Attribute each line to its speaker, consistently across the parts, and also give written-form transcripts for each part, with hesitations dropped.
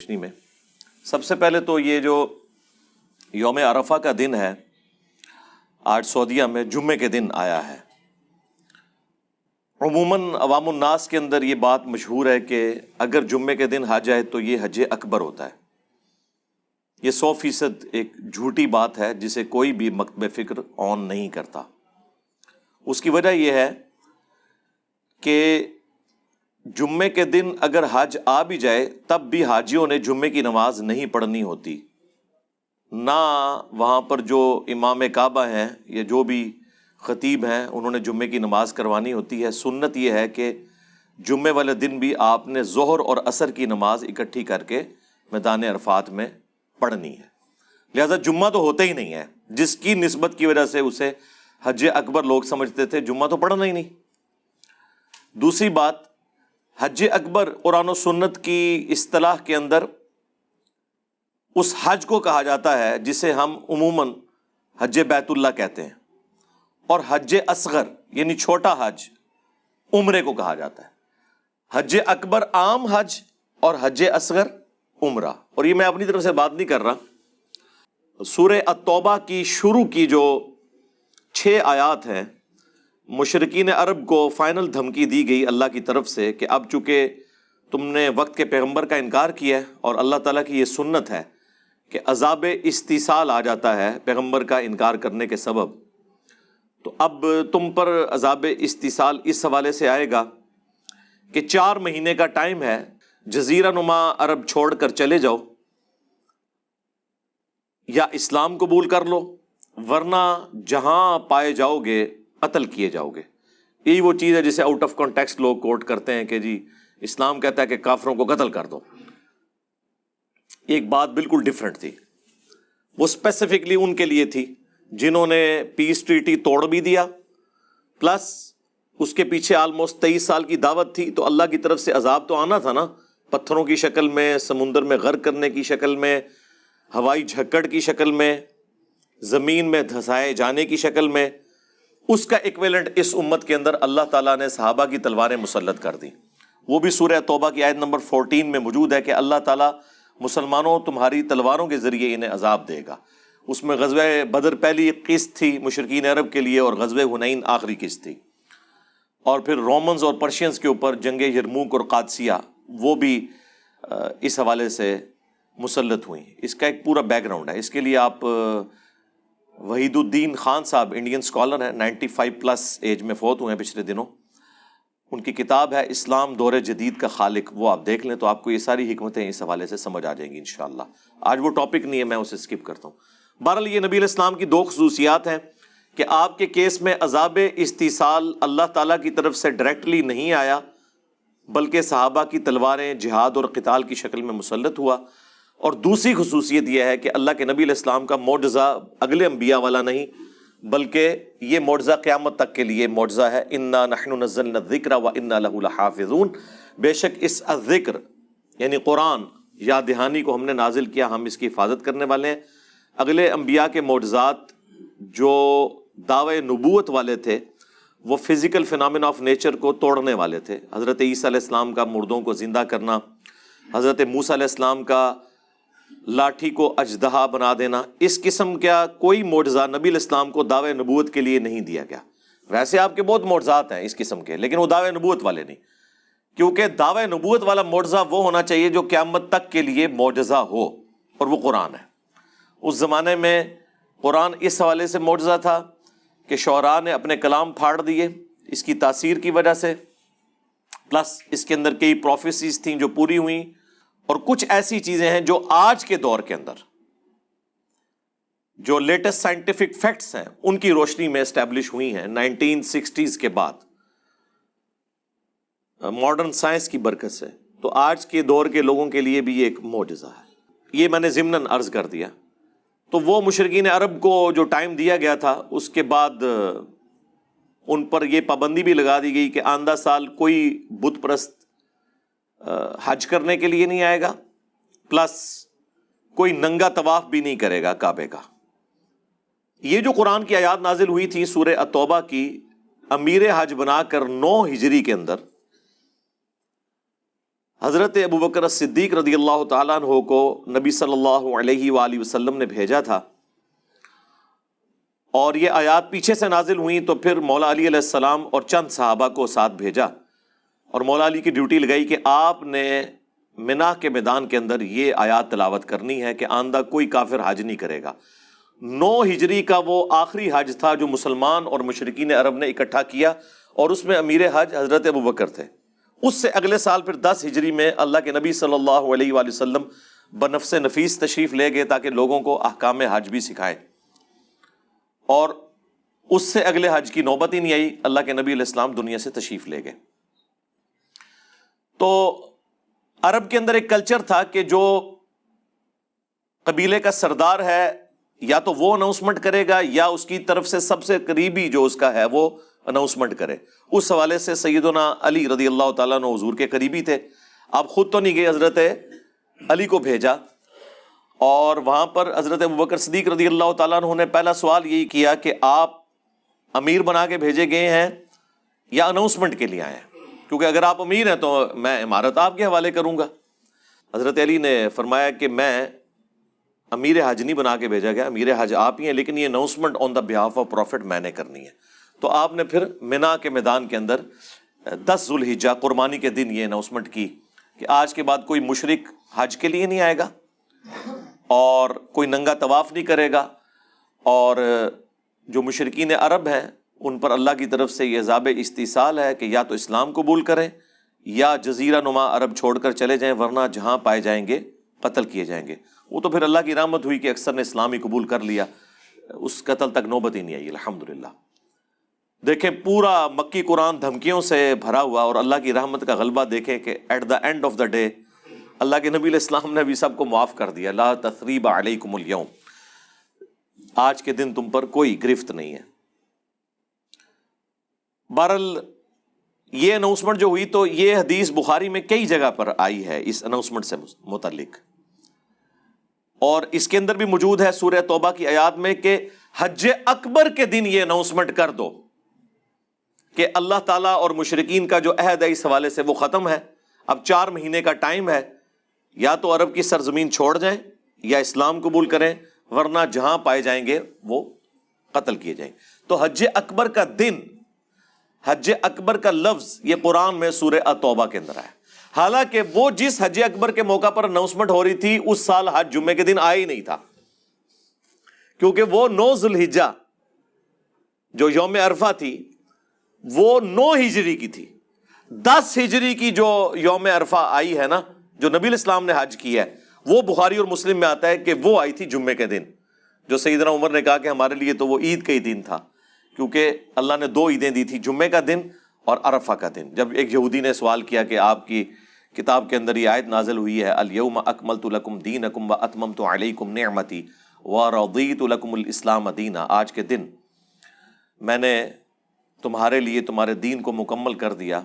Speaker 1: روشنی میں سب سے پہلے تو یہ جو یوم عرفہ کا دن ہے آج سعودیہ میں جمعے کے دن آیا ہے۔ عموماً عوام الناس کے اندر یہ بات مشہور ہے کہ اگر جمعے کے دن حج آئے تو یہ حج اکبر ہوتا ہے۔ یہ 100% ایک جھوٹی بات ہے جسے کوئی بھی مکتب فکر آن نہیں کرتا۔ اس کی وجہ یہ ہے کہ جمعے کے دن اگر حج آ بھی جائے تب بھی حاجیوں نے جمعے کی نماز نہیں پڑھنی ہوتی، نہ وہاں پر جو امام کعبہ ہیں یا جو بھی خطیب ہیں انہوں نے جمعے کی نماز کروانی ہوتی ہے۔ سنت یہ ہے کہ جمعے والے دن بھی آپ نے ظہر اور عصر کی نماز اکٹھی کر کے میدان عرفات میں پڑھنی ہے، لہذا جمعہ تو ہوتا ہی نہیں ہے، جس کی نسبت کی وجہ سے اسے حج اکبر لوگ سمجھتے تھے، جمعہ تو پڑھنا ہی نہیں۔ دوسری بات، حج اکبر قرآن و سنت کی اصطلاح کے اندر اس حج کو کہا جاتا ہے جسے ہم عموماً حج بیت اللہ کہتے ہیں، اور حج اصغر یعنی چھوٹا حج عمرے کو کہا جاتا ہے۔ حج اکبر عام حج اور حج اصغر عمرہ۔ اور یہ میں اپنی طرف سے بات نہیں کر رہا، سورہ التوبہ کی شروع کی جو 6 آیات ہیں، مشرکین عرب کو فائنل دھمکی دی گئی اللہ کی طرف سے کہ اب چونکہ تم نے وقت کے پیغمبر کا انکار کیا ہے اور اللہ تعالیٰ کی یہ سنت ہے کہ عذاب استیصال آ جاتا ہے پیغمبر کا انکار کرنے کے سبب، تو اب تم پر عذاب استیصال اس حوالے سے آئے گا کہ 4 مہینے کا ٹائم ہے، جزیرہ نما عرب چھوڑ کر چلے جاؤ یا اسلام قبول کر لو، ورنہ جہاں پائے جاؤ گے قتل کیے جاؤ گے۔ یہی وہ چیز ہے جسے آؤٹ آف کانٹیکسٹ لوگ کوٹ کرتے ہیں کہ جی اسلام کہتا ہے کہ کافروں کو قتل کر دو۔ ایک بات بالکل ڈیفرنٹ تھی، وہ اسپیسیفکلی ان کے لیے تھی جنہوں نے پیس ٹریٹی توڑ بھی دیا، پلس اس کے پیچھے آلموسٹ 23 سال کی دعوت تھی، تو اللہ کی طرف سے عذاب تو آنا تھا نا، پتھروں کی شکل میں، سمندر میں غرق کرنے کی شکل میں، ہوائی جھکڑ کی شکل میں، زمین میں دھسائے جانے کی شکل میں۔ اس کا ایکویلنٹ اس امت کے اندر اللہ تعالیٰ نے صحابہ کی تلواریں مسلط کر دی۔ وہ بھی سورہ توبہ کی آیت نمبر 14 میں موجود ہے کہ اللہ تعالیٰ مسلمانوں تمہاری تلواروں کے ذریعے انہیں عذاب دے گا۔ اس میں غزوہ بدر پہلی قسط تھی مشرکین عرب کے لیے، اور غزوہ حنین آخری قسط تھی، اور پھر رومنز اور پرشینز کے اوپر جنگ یرموک اور قادسیہ وہ بھی اس حوالے سے مسلط ہوئیں۔ اس کا ایک پورا بیک گراؤنڈ ہے، اس کے لیے آپ وحید الدین خان صاحب انڈین اسکالر ہیں، 95 پلس ایج میں فوت ہوئے ہیں پچھلے دنوں، ان کی کتاب ہے اسلام دور جدید کا خالق، وہ آپ دیکھ لیں تو آپ کو یہ ساری حکمتیں اس حوالے سے سمجھ آ جائیں گی انشاءاللہ۔ آج وہ ٹاپک نہیں ہے، میں اسے اسکپ کرتا ہوں۔ بہرحال یہ نبی علیہ السلام کی 2 خصوصیات ہیں کہ آپ کے کیس میں عذاب استیصال اللہ تعالیٰ کی طرف سے ڈائریکٹلی نہیں آیا، بلکہ صحابہ کی تلواریں جہاد اور قتال کی شکل میں مسلط ہوا۔ اور دوسری خصوصیت یہ ہے کہ اللہ کے نبی علیہ السلام کا معجزہ اگلے انبیاء والا نہیں، بلکہ یہ معجزہ قیامت تک کے لیے معجزہ ہے۔ انا نحن نزلنا الذکر وانا لہ لحافظون، بے شک اس الذکر یعنی قرآن یاد دہانی کو ہم نے نازل کیا، ہم اس کی حفاظت کرنے والے ہیں۔ اگلے انبیاء کے معجزات جو دعوی نبوت والے تھے وہ فزیکل فینامنا آف نیچر کو توڑنے والے تھے، حضرت عیسیٰ علیہ السلام کا مردوں کو زندہ کرنا، حضرت موسیٰ علیہ السلام کا لاٹھی کو اژدہا بنا دینا، اس قسم کا کوئی معجزہ نبی علیہ السلام کو دعوی نبوت کے لیے نہیں دیا گیا۔ ویسے آپ کے بہت معجزات ہیں اس قسم کے، لیکن وہ دعوی نبوت والے نہیں، کیونکہ دعوی نبوت والا معجزہ وہ ہونا چاہیے جو قیامت تک کے لیے معجزہ ہو، اور وہ قرآن ہے۔ اس زمانے میں قرآن اس حوالے سے معجزہ تھا کہ شعراء نے اپنے کلام پھاڑ دیے اس کی تاثیر کی وجہ سے، پلس اس کے اندر کئی پروفیسیز تھیں جو پوری ہوئیں، اور کچھ ایسی چیزیں ہیں جو آج کے دور کے اندر جو لیٹسٹ سائنٹیفک فیکٹس ہیں ان کی روشنی میں اسٹیبلش ہوئی ہیں 1960s کے بعد ماڈرن سائنس کی برکت سے۔ تو آج کے دور کے لوگوں کے لیے بھی یہ ایک معجزہ ہے۔ یہ میں نے ضمناً عرض کر دیا۔ تو وہ مشرکین عرب کو جو ٹائم دیا گیا تھا، اس کے بعد ان پر یہ پابندی بھی لگا دی گئی کہ آئندہ سال کوئی بت پرست حج کرنے کے لیے نہیں آئے گا، پلس کوئی ننگا طواف بھی نہیں کرے گا کعبے کا۔ یہ جو قرآن کی آیات نازل ہوئی تھی سورہ التوبہ کی، امیر حج بنا کر 9 ہجری کے اندر حضرت ابو بکر صدیق رضی اللہ تعالیٰ عنہ کو نبی صلی اللہ علیہ وآلہ وسلم نے بھیجا تھا، اور یہ آیات پیچھے سے نازل ہوئیں تو پھر مولا علی علیہ السلام اور چند صحابہ کو ساتھ بھیجا، اور مولا علی کی ڈیوٹی لگائی کہ آپ نے منا کے میدان کے اندر یہ آیات تلاوت کرنی ہے کہ آئندہ کوئی کافر حج نہیں کرے گا۔ 9 ہجری کا وہ آخری حج تھا جو مسلمان اور مشرکین عرب نے اکٹھا کیا، اور اس میں امیر حج حضرت ابو بکر تھے۔ اس سے اگلے سال پھر 10 ہجری میں اللہ کے نبی صلی اللہ علیہ وآلہ وسلم بنفس نفیس تشریف لے گئے تاکہ لوگوں کو احکام حج بھی سکھائے، اور اس سے اگلے حج کی نوبت ہی نہیں آئی، اللہ کے نبی علیہ السلام دنیا سے تشریف لے گئے۔ تو عرب کے اندر ایک کلچر تھا کہ جو قبیلے کا سردار ہے یا تو وہ اناؤنسمنٹ کرے گا یا اس کی طرف سے سب سے قریبی جو اس کا ہے وہ اناؤنسمنٹ کرے۔ اس حوالے سے سیدنا علی رضی اللہ تعالیٰ عنہ حضور کے قریبی تھے، آپ خود تو نہیں گئے، حضرت علی کو بھیجا، اور وہاں پر حضرت ابوبکر صدیق رضی اللہ تعالیٰ عنہ نے پہلا سوال یہی کیا کہ آپ امیر بنا کے بھیجے گئے ہیں یا اناؤنسمنٹ کے لیے آئے ہیں؟ کیونکہ اگر آپ امیر ہیں تو میں امارت آپ کے حوالے کروں گا۔ حضرت علی نے فرمایا کہ میں امیر حج نہیں بنا کے بھیجا گیا، امیر حج آپ ہی ہیں، لیکن یہ announcement on the behalf of profit میں نے کرنی ہے۔ تو آپ نے پھر منا کے میدان کے اندر 10 ذوالحجہ قربانی کے دن یہ اناؤنسمنٹ کی کہ آج کے بعد کوئی مشرک حج کے لیے نہیں آئے گا، اور کوئی ننگا طواف نہیں کرے گا، اور جو مشرکین عرب ہیں ان پر اللہ کی طرف سے یہ عذاب استیصال ہے کہ یا تو اسلام قبول کریں یا جزیرہ نما عرب چھوڑ کر چلے جائیں، ورنہ جہاں پائے جائیں گے قتل کیے جائیں گے۔ وہ تو پھر اللہ کی رحمت ہوئی کہ اکثر نے اسلام ہی قبول کر لیا، اس قتل تک نوبت ہی نہیں آئی الحمدللہ۔ دیکھیں پورا مکی قرآن دھمکیوں سے بھرا ہوا، اور اللہ کی رحمت کا غلبہ دیکھیں کہ at the end of the day اللہ کے نبی علیہ السلام نے بھی سب کو معاف کر دیا، لا تثریب علیکم اليوم، آج کے دن تم پر کوئی گرفت نہیں ہے۔ بہرحال یہ اناؤنسمنٹ جو ہوئی تو یہ حدیث بخاری میں کئی جگہ پر آئی ہے اس اناؤنسمنٹ سے متعلق، اور اس کے اندر بھی موجود ہے سورہ توبہ کی آیات میں کہ حج اکبر کے دن یہ اناؤنسمنٹ کر دو کہ اللہ تعالیٰ اور مشرکین کا جو عہد ہے اس حوالے سے وہ ختم ہے، اب 4 مہینے کا ٹائم ہے، یا تو عرب کی سرزمین چھوڑ جائیں یا اسلام قبول کریں، ورنہ جہاں پائے جائیں گے وہ قتل کیے جائیں۔ تو حج اکبر کا دن، حج اکبر کا لفظ یہ قرآن میں سورہ التوبہ کے اندر ہے، حالانکہ وہ جس حج اکبر کے موقع پر اناؤنسمنٹ ہو رہی تھی اس سال حج جمعے کے دن آیا ہی نہیں تھا، کیونکہ وہ 9 ذوالحجہ جو یوم عرفہ تھی وہ 9 ہجری کی تھی۔ 10 ہجری کی جو یوم عرفہ آئی ہے نا، جو نبی الاسلام نے حج کی ہے، وہ بخاری اور مسلم میں آتا ہے کہ وہ آئی تھی جمعے کے دن، جو سیدنا عمر نے کہا کہ ہمارے لیے تو وہ عید کا ہی دن تھا، کیونکہ اللہ نے 2 عیدیں دی تھی، جمعے کا دن اور عرفہ کا دن۔ جب ایک یہودی نے سوال کیا کہ آپ کی کتاب کے اندر یہ آیت نازل ہوئی ہے الیوم اکملت لکم دینکم واتممت علیکم نعمتی ورضیت لکم الاسلام دینا، آج کے دن میں نے تمہارے لیے تمہارے دین کو مکمل کر دیا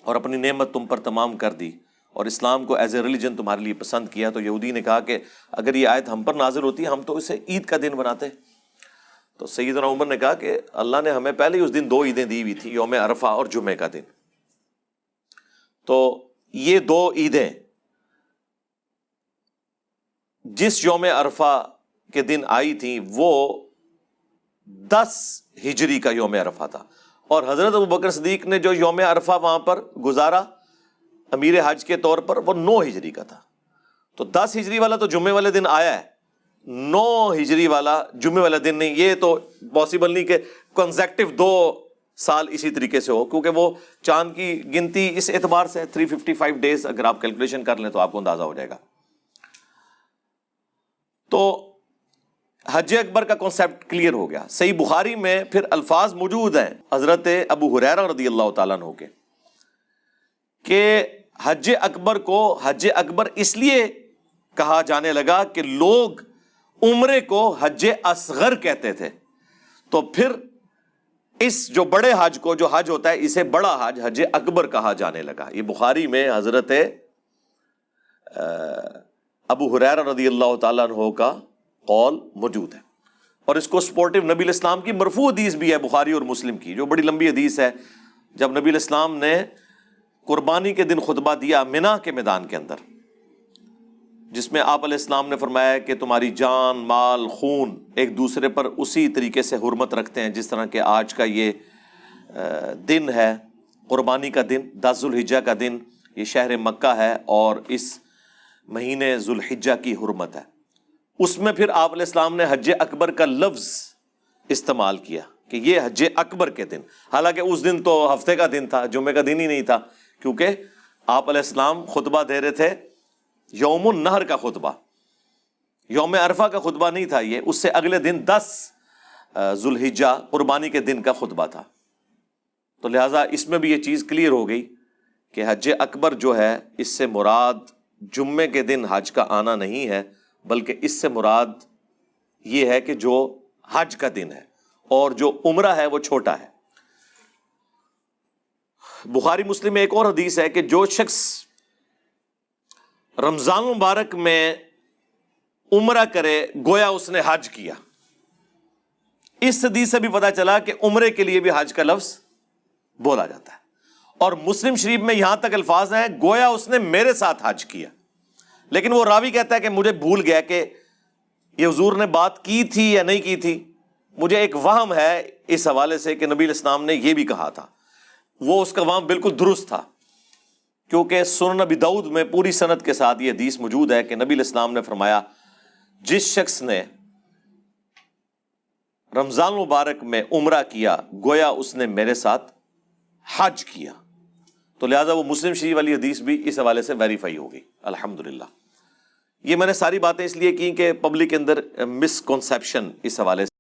Speaker 1: اور اپنی نعمت تم پر تمام کر دی، اور اسلام کو ایز اے ریلیجن تمہارے لیے پسند کیا۔ تو یہودی نے کہا کہ اگر یہ آیت ہم پر نازل ہوتی ہم تو اسے عید کا دن بناتے۔ تو سیدنا عمر نے کہا کہ اللہ نے ہمیں پہلے ہی اس دن 2 عیدیں دی ہوئی تھی، یوم عرفہ اور جمعے کا دن۔ تو یہ 2 عیدیں جس یوم عرفہ کے دن آئی تھیں وہ 10 ہجری کا یوم عرفہ تھا، اور حضرت ابوبکر صدیق نے جو یوم عرفہ وہاں پر گزارا امیر حج کے طور پر وہ 9 ہجری کا تھا۔ تو 10 ہجری والا تو جمعے والے دن آیا ہے، 9 ہجری والا جمعے والا دن نہیں۔ یہ تو پاسبل نہیں کہ کنزیکٹو 2 سال اسی طریقے سے ہو، کیونکہ وہ چاند کی گنتی اس اعتبار سے 355 ڈیز، اگر آپ کیلکولیشن کر لیں تو آپ کو اندازہ ہو جائے گا۔ تو حج اکبر کا کانسیپٹ کلیئر ہو گیا۔ صحیح بخاری میں پھر الفاظ موجود ہیں حضرت ابو ہریرہ رضی اللہ تعالیٰ عنہ کے کہ حج اکبر کو حج اکبر اس لیے کہا جانے لگا کہ لوگ عمرے کو حج اصغر کہتے تھے، تو پھر اس جو بڑے حج کو جو حج ہوتا ہے اسے بڑا حج حج اکبر کہا جانے لگا۔ یہ بخاری میں حضرت ابو ہریرہ رضی اللہ تعالیٰ عنہ کا قول موجود ہے، اور اس کو سپورٹو نبی الاسلام کی مرفوع حدیث بھی ہے بخاری اور مسلم کی، جو بڑی لمبی حدیث ہے۔ جب نبی الاسلام نے قربانی کے دن خطبہ دیا منا کے میدان کے اندر، جس میں آپ علیہ السلام نے فرمایا کہ تمہاری جان، مال، خون ایک دوسرے پر اسی طریقے سے حرمت رکھتے ہیں جس طرح کہ آج کا یہ دن ہے قربانی کا دن، 10 ذوالحجہ کا دن، یہ شہر مکہ ہے اور اس مہینے ذوالحجہ کی حرمت ہے۔ اس میں پھر آپ علیہ السلام نے حج اکبر کا لفظ استعمال کیا کہ یہ حج اکبر کے دن، حالانکہ اس دن تو ہفتے کا دن تھا، جمعے کا دن ہی نہیں تھا، کیونکہ آپ علیہ السلام خطبہ دے رہے تھے یوم النہر کا خطبہ، یوم عرفہ کا خطبہ نہیں تھا یہ، اس سے اگلے دن 10 ذوالحجہ قربانی کے دن کا خطبہ تھا۔ تو لہٰذا اس میں بھی یہ چیز کلیئر ہو گئی کہ حج اکبر جو ہے اس سے مراد جمعے کے دن حج کا آنا نہیں ہے، بلکہ اس سے مراد یہ ہے کہ جو حج کا دن ہے، اور جو عمرہ ہے وہ چھوٹا ہے۔ بخاری مسلم میں ایک اور حدیث ہے کہ جو شخص رمضان مبارک میں عمرہ کرے گویا اس نے حج کیا۔ اس حدیث سے بھی پتہ چلا کہ عمرے کے لیے بھی حج کا لفظ بولا جاتا ہے، اور مسلم شریف میں یہاں تک الفاظ ہیں گویا اس نے میرے ساتھ حج کیا، لیکن وہ راوی کہتا ہے کہ مجھے بھول گیا کہ یہ حضور نے بات کی تھی یا نہیں کی تھی، مجھے ایک وہم ہے اس حوالے سے کہ نبی علیہ السلام نے یہ بھی کہا تھا۔ وہ اس کا وہم بالکل درست تھا، کیونکہ سنن نبی داؤد میں پوری سند کے ساتھ یہ حدیث موجود ہے کہ نبی علیہ السلام نے فرمایا جس شخص نے رمضان مبارک میں عمرہ کیا گویا اس نے میرے ساتھ حج کیا۔ تو لہٰذا وہ مسلم شریف والی حدیث بھی اس حوالے سے ویریفائی ہو گئی الحمدللہ۔ یہ میں نے ساری باتیں اس لیے کی کہ پبلک کے اندر مس کنسیپشن اس حوالے سے